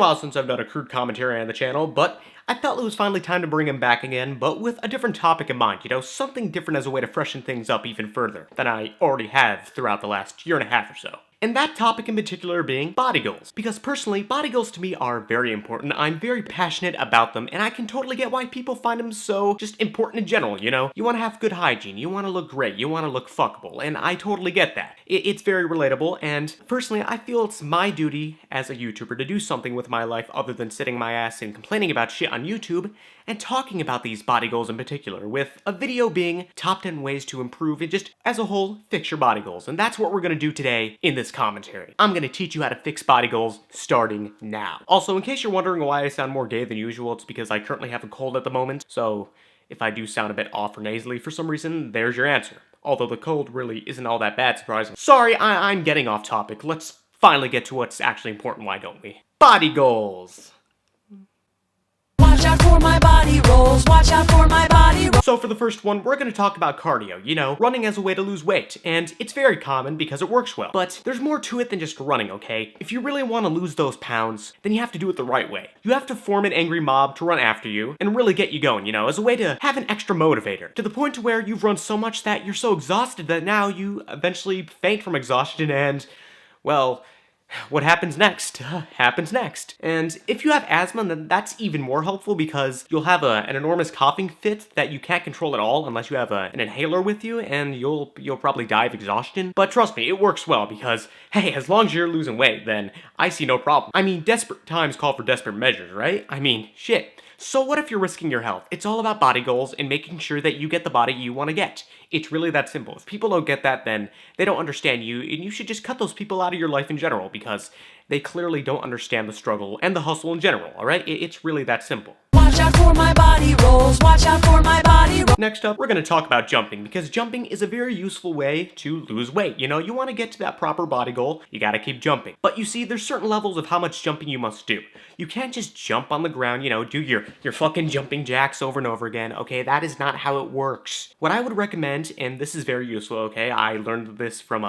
Well, since I've done a crude commentary on the channel, but I felt it was finally time to bring him back again, but with a different topic in mind, something different as a way to freshen things up even further than I already have throughout the last year and a half or so. And that topic in particular being body goals. Because personally, body goals to me are very important. I'm very passionate about them, and I can totally get why people find them so just important in general, You want to have good hygiene, you want to look great, you want to look fuckable, and I totally get that. It's very relatable, and personally, I feel it's my duty as a YouTuber to do something with my life other than sitting my ass and complaining about shit on YouTube, and talking about these body goals in particular, with a video being top 10 ways to improve and just, as a whole, fix your body goals. And that's what we're gonna do today in this commentary. I'm gonna teach you how to fix body goals starting now. Also, in case you're wondering why I sound more gay than usual, it's because I currently have a cold at the moment, so if I do sound a bit off or nasally for some reason, there's your answer. Although the cold really isn't all that bad, surprisingly. Sorry, I'm getting off topic. Let's finally get to what's actually important, why don't we? Body goals! Watch out for my body rolls, watch out for my body rolls. So for the first one, we're gonna talk about cardio, running as a way to lose weight, and it's very common because it works well. But there's more to it than just running, okay? If you really want to lose those pounds, then you have to do it the right way. You have to form an angry mob to run after you, and really get you going, as a way to have an extra motivator. To the point to where you've run so much that you're so exhausted that now you eventually faint from exhaustion and, well, what happens next happens next. And if you have asthma, then that's even more helpful because you'll have an enormous coughing fit that you can't control at all unless you have an inhaler with you, and you'll probably die of exhaustion. But trust me, it works well because, hey, as long as you're losing weight, then I see no problem. I mean, desperate times call for desperate measures, right? I mean, shit. So what if you're risking your health? It's all about body goals and making sure that you get the body you want to get. It's really that simple. If people don't get that, then they don't understand you, and you should just cut those people out of your life in general because they clearly don't understand the struggle and the hustle in general, alright? It's really that simple. Watch out for my body rolls, watch out for my body rolls. Next up, we're going to talk about jumping, because jumping is a very useful way to lose weight. You want to get to that proper body goal, you gotta keep jumping. But you see, there's certain levels of how much jumping you must do. You can't just jump on the ground, do your fucking jumping jacks over and over again, okay? That is not how it works. What I would recommend, and this is very useful, okay? I learned this from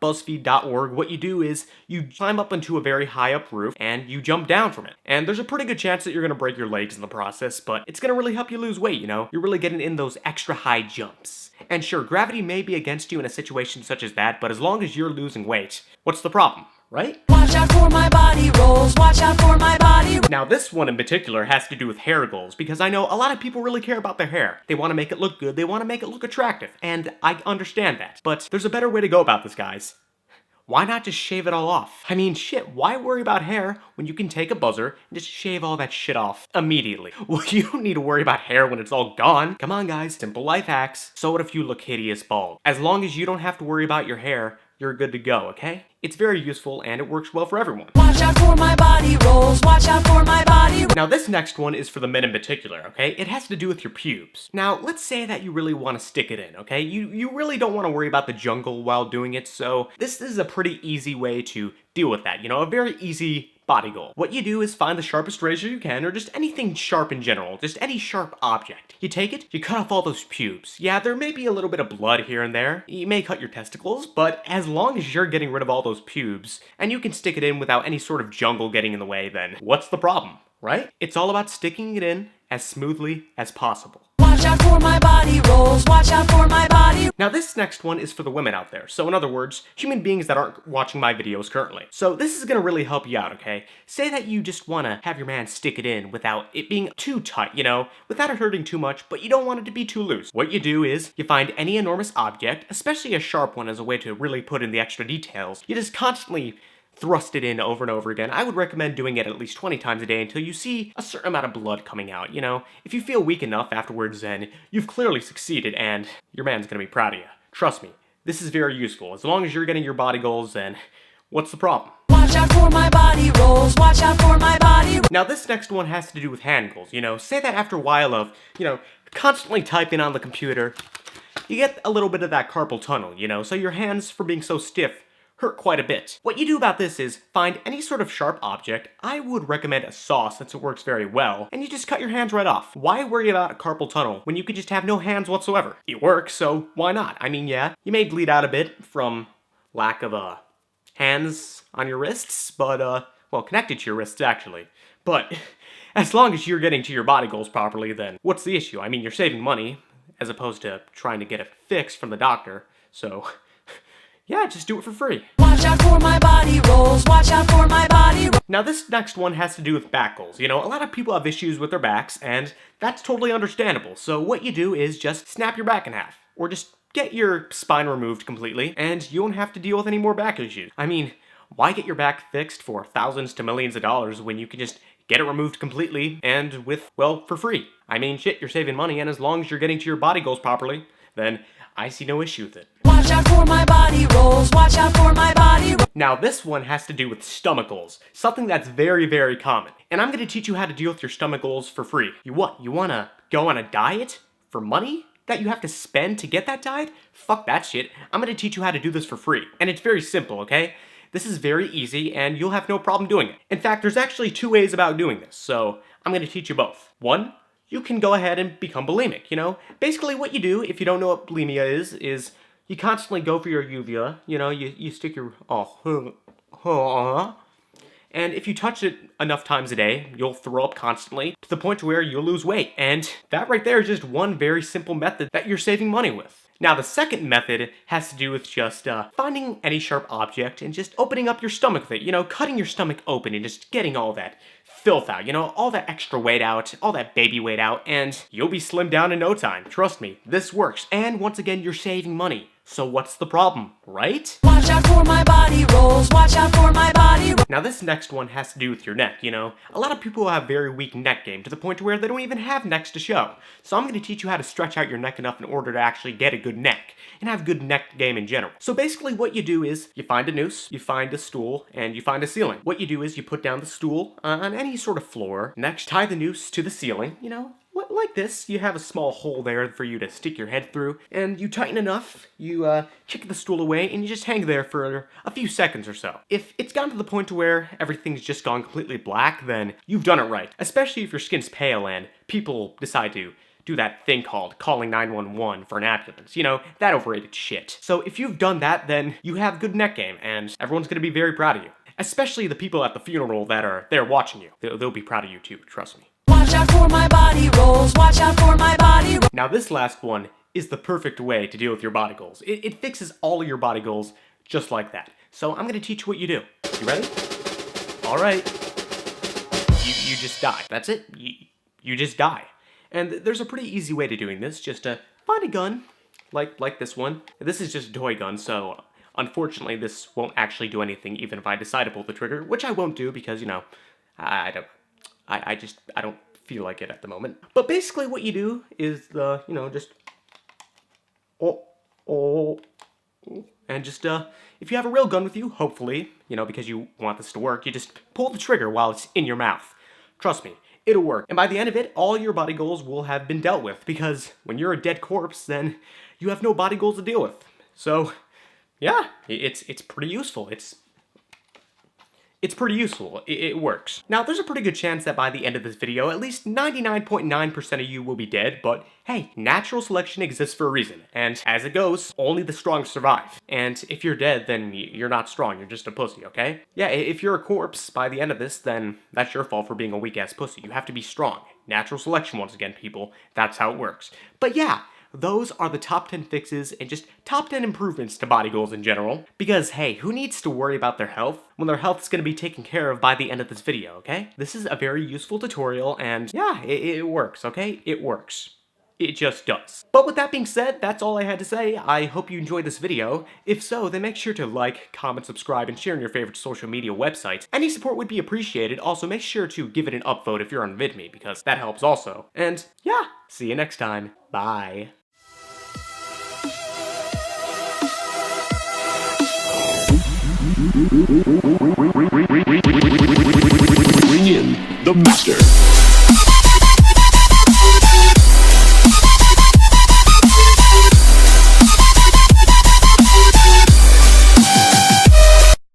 BuzzFeed.org. What you do is you climb up into a very high up roof and you jump down from it. And there's a pretty good chance that you're going to break your legs in the process, but it's going to really help you lose weight, You're really getting in those extra high jumps. And sure, gravity may be against you in a situation such as that, but as long as you're losing weight, what's the problem, right? Watch out for my body rolls, watch out for my body rolls. Now this one in particular has to do with hair goals, because I know a lot of people really care about their hair. They want to make it look good, they want to make it look attractive, and I understand that. But there's a better way to go about this, guys. Why not just shave it all off? I mean, shit, why worry about hair when you can take a buzzer and just shave all that shit off immediately? Well, you don't need to worry about hair when it's all gone. Come on, guys, simple life hacks. So what if you look hideous bald? As long as you don't have to worry about your hair, you're good to go, okay? It's very useful and it works well for everyone. Watch out for my body rolls, watch out for my body rolls. Now this next one is for the men in particular, okay? It has to do with your pubes. Now, let's say that you really want to stick it in, okay? You really don't want to worry about the jungle while doing it, so this is a pretty easy way to deal with that, a very easy body goal. What you do is find the sharpest razor you can, or just anything sharp in general, just any sharp object. You take it, you cut off all those pubes. Yeah, there may be a little bit of blood here and there. You may cut your testicles, but as long as you're getting rid of all those pubes, and you can stick it in without any sort of jungle getting in the way, then what's the problem, right? It's all about sticking it in as smoothly as possible. Watch out for my body rolls, watch out for my body. Now this next one is for the women out there. So in other words, human beings that aren't watching my videos currently. So this is gonna really help you out, okay? Say that you just wanna have your man stick it in without it being too tight, without it hurting too much, but you don't want it to be too loose. What you do is, you find any enormous object, especially a sharp one as a way to really put in the extra details. You just constantly thrust it in over and over again. I would recommend doing it at least 20 times a day until you see a certain amount of blood coming out, If you feel weak enough afterwards, then you've clearly succeeded and your man's gonna be proud of you. Trust me, this is very useful. As long as you're getting your body goals, then what's the problem? Watch out for my body rolls, watch out for my body rolls. Now this next one has to do with hand goals, Say that after a while of, constantly typing on the computer, you get a little bit of that carpal tunnel, So your hands, for being so stiff, hurt quite a bit. What you do about this is find any sort of sharp object. I would recommend a saw since it works very well, and you just cut your hands right off. Why worry about a carpal tunnel when you could just have no hands whatsoever? It works, so why not? I mean, yeah, you may bleed out a bit from lack of hands on your wrists, but well, connected to your wrists actually. But as long as you're getting to your body goals properly, then what's the issue? I mean, you're saving money as opposed to trying to get it fixed from the doctor. So, yeah, just do it for free. Watch out for my body rolls. Watch out for my body rolls. Now, this next one has to do with back goals. You know, a lot of people have issues with their backs, and that's totally understandable. So what you do is just snap your back in half, or just get your spine removed completely, and you won't have to deal with any more back issues. I mean, why get your back fixed for thousands to millions of dollars when you can just get it removed completely and for free? I mean, shit, you're saving money, and as long as you're getting to your body goals properly, then I see no issue with it. Watch out for my body rolls. Watch out for my body rolls. Now, this one has to do with stomach goals, something that's very, very common. And I'm going to teach you how to deal with your stomach goals for free. You what? You want to go on a diet for money that you have to spend to get that diet? Fuck that shit. I'm going to teach you how to do this for free. And it's very simple, okay? This is very easy, and you'll have no problem doing it. In fact, there's actually 2 ways about doing this, so I'm going to teach you both. One, you can go ahead and become bulimic, you know? Basically what you do, if you don't know what bulimia is you constantly go for your uvula, you know, you stick your, and if you touch it enough times a day, you'll throw up constantly to the point where you'll lose weight. And that right there is just one very simple method that you're saving money with. Now, the second method has to do with just finding any sharp object and just opening up your stomach with it. You know, cutting your stomach open and just getting all that filth out, you know, all that extra weight out, all that baby weight out, and you'll be slimmed down in no time. Trust me, this works. And once again, you're saving money. So what's the problem, right? Watch out for my body rolls. Watch out for my body rolls. Now this next one has to do with your neck, you know? A lot of people have very weak neck game to the point where they don't even have necks to show. So I'm going to teach you how to stretch out your neck enough in order to actually get a good neck and have good neck game in general. So basically what you do is you find a noose, you find a stool, and you find a ceiling. What you do is you put down the stool on any sort of floor. Next, tie the noose to the ceiling, you know? Like this, you have a small hole there for you to stick your head through, and you tighten enough, you kick the stool away, and you just hang there for a few seconds or so. If it's gotten to the point to where everything's just gone completely black, then you've done it right. Especially if your skin's pale and people decide to do that thing called calling 911 for an ambulance. You know, that overrated shit. So if you've done that, then you have good neck game, and everyone's gonna be very proud of you. Especially the people at the funeral that are there watching you. They'll be proud of you too, trust me. Watch out for my body rolls. Watch out for my body rolls. Now this last one is the perfect way to deal with your body goals. It fixes all of your body goals just like that. So I'm going to teach you what you do. You ready? All right. You just die. That's it. You just die. And there's a pretty easy way to doing this. Just find a gun, like this one. This is just a toy gun, so unfortunately this won't actually do anything even if I decide to pull the trigger, which I won't do because, you know, I don't feel like it at the moment. But basically what you do is just and just if you have a real gun with you, hopefully, you know, because you want this to work, you just pull the trigger while it's in your mouth. Trust me, it'll work. And by the end of it, all your body goals will have been dealt with, because when you're a dead corpse, then you have no body goals to deal with. So, yeah, it's pretty useful. It's pretty useful. It works. Now, there's a pretty good chance that by the end of this video, at least 99.9% of you will be dead, but hey, natural selection exists for a reason, and as it goes, only the strong survive. And if you're dead, then you're not strong, you're just a pussy, okay? Yeah, if you're a corpse by the end of this, then that's your fault for being a weak-ass pussy. You have to be strong. Natural selection, once again, people. That's how it works. But yeah, those are the top 10 fixes and just top 10 improvements to body goals in general. Because hey, who needs to worry about their health when their health is going to be taken care of by the end of this video, okay? This is a very useful tutorial, and yeah, it works, okay? It works. It just does. But with that being said, that's all I had to say. I hope you enjoyed this video. If so, then make sure to like, comment, subscribe, and share on your favorite social media websites. Any support would be appreciated. Also, make sure to give it an upvote if you're on VidMe, because that helps also. And yeah, see you next time. Bye. Bring in the master.